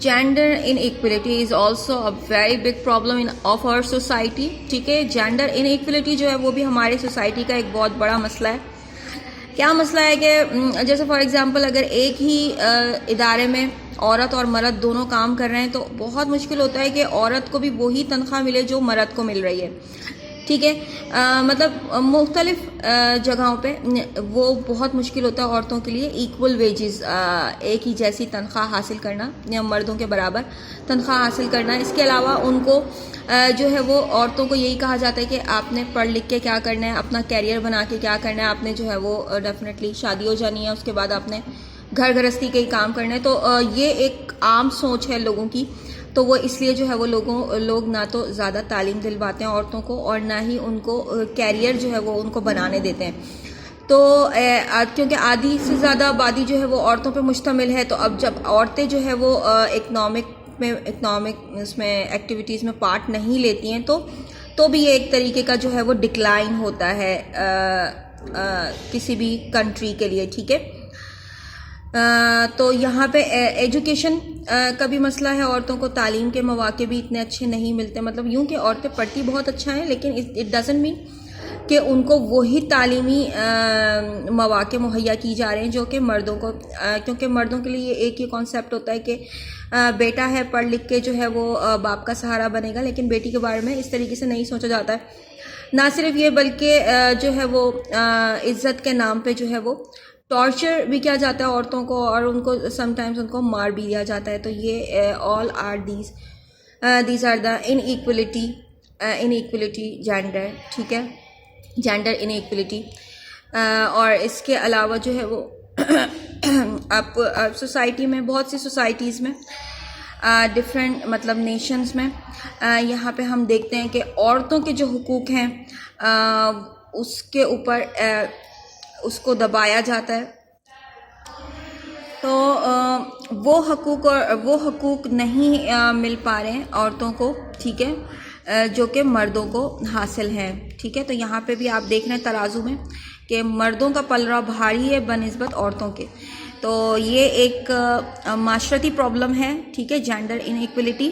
Gender inequality is also a very big problem of our society. ٹھیک ہے, gender ان equality جو ہے وہ بھی ہماری سوسائٹی کا ایک بہت بڑا مسئلہ ہے. کیا مسئلہ ہے کہ جیسے فار ایگزامپل اگر ایک ہی ادارے میں عورت اور مرد دونوں کام کر رہے ہیں تو بہت مشکل ہوتا ہے کہ عورت کو بھی وہی تنخواہ ملے جو مرد کو مل رہی ہے. ٹھیک ہے, مطلب مختلف جگہوں پہ وہ بہت مشکل ہوتا ہے عورتوں کے لیے ایکول ویجز, ایک ہی جیسی تنخواہ حاصل کرنا یا مردوں کے برابر تنخواہ حاصل کرنا. اس کے علاوہ ان کو جو ہے وہ عورتوں کو یہی کہا جاتا ہے کہ آپ نے پڑھ لکھ کے کیا کرنا ہے, اپنا کیریئر بنا کے کیا کرنا ہے, آپ نے جو ہے وہ ڈیفینیٹلی شادی ہو جانی ہے, اس کے بعد آپ نے گھر گھرستی کے ہی کام کرنا ہے. تو یہ ایک عام سوچ ہے لوگوں کی, تو وہ اس لیے جو ہے وہ لوگ نہ تو زیادہ تعلیم دلواتے ہیں عورتوں کو اور نہ ہی ان کو کیریئر جو ہے وہ ان کو بنانے دیتے ہیں. تو کیونکہ آدھی سے زیادہ آبادی جو ہے وہ عورتوں پہ مشتمل ہے, تو اب جب عورتیں جو ہے وہ اکنامک اس میں ایکٹیویٹیز میں پارٹ نہیں لیتی ہیں تو بھی یہ ایک طریقے کا جو ہے وہ ڈکلائن ہوتا ہے کسی بھی کنٹری کے لیے. ٹھیک ہے, تو یہاں پہ ایجوکیشن کا بھی مسئلہ ہے, عورتوں کو تعلیم کے مواقع بھی اتنے اچھے نہیں ملتے. مطلب یوں کہ عورتیں پڑھتی بہت اچھا ہیں لیکن اٹ ڈزنٹ مین کہ ان کو وہی تعلیمی مواقع مہیا کی جا رہے ہیں جو کہ مردوں کو, کیونکہ مردوں کے لیے ایک ہی کانسیپٹ ہوتا ہے کہ بیٹا ہے پڑھ لکھ کے جو ہے وہ باپ کا سہارا بنے گا, لیکن بیٹی کے بارے میں اس طریقے سے نہیں سوچا جاتا ہے. نہ صرف یہ بلکہ جو ہے وہ عزت کے نام پہ جو ہے وہ ٹارچر بھی کیا جاتا ہے عورتوں کو, اور ان کو سم ٹائمز ان کو مار بھی دیا جاتا ہے. تو یہ all are these are the inequality gender. ٹھیک ہے, جینڈر ان ایکولیٹی. اور اس کے علاوہ جو ہے وہ اب سوسائٹی میں بہت سی سوسائٹیز میں ڈفرینٹ مطلب نیشنز میں یہاں پہ ہم دیکھتے ہیں کہ عورتوں کے جو حقوق ہیں اس کے اوپر اس کو دبایا جاتا ہے. تو وہ حقوق نہیں مل پا رہے ہیں عورتوں کو. ٹھیک ہے, جو کہ مردوں کو حاصل ہیں. ٹھیک ہے, تو یہاں پہ بھی آپ دیکھ رہے ہیں ترازو میں کہ مردوں کا پلڑا بھاری ہے بنسبت عورتوں کے. تو یہ ایک معاشرتی پرابلم ہے. ٹھیک ہے, جینڈر ان ایکولیٹی.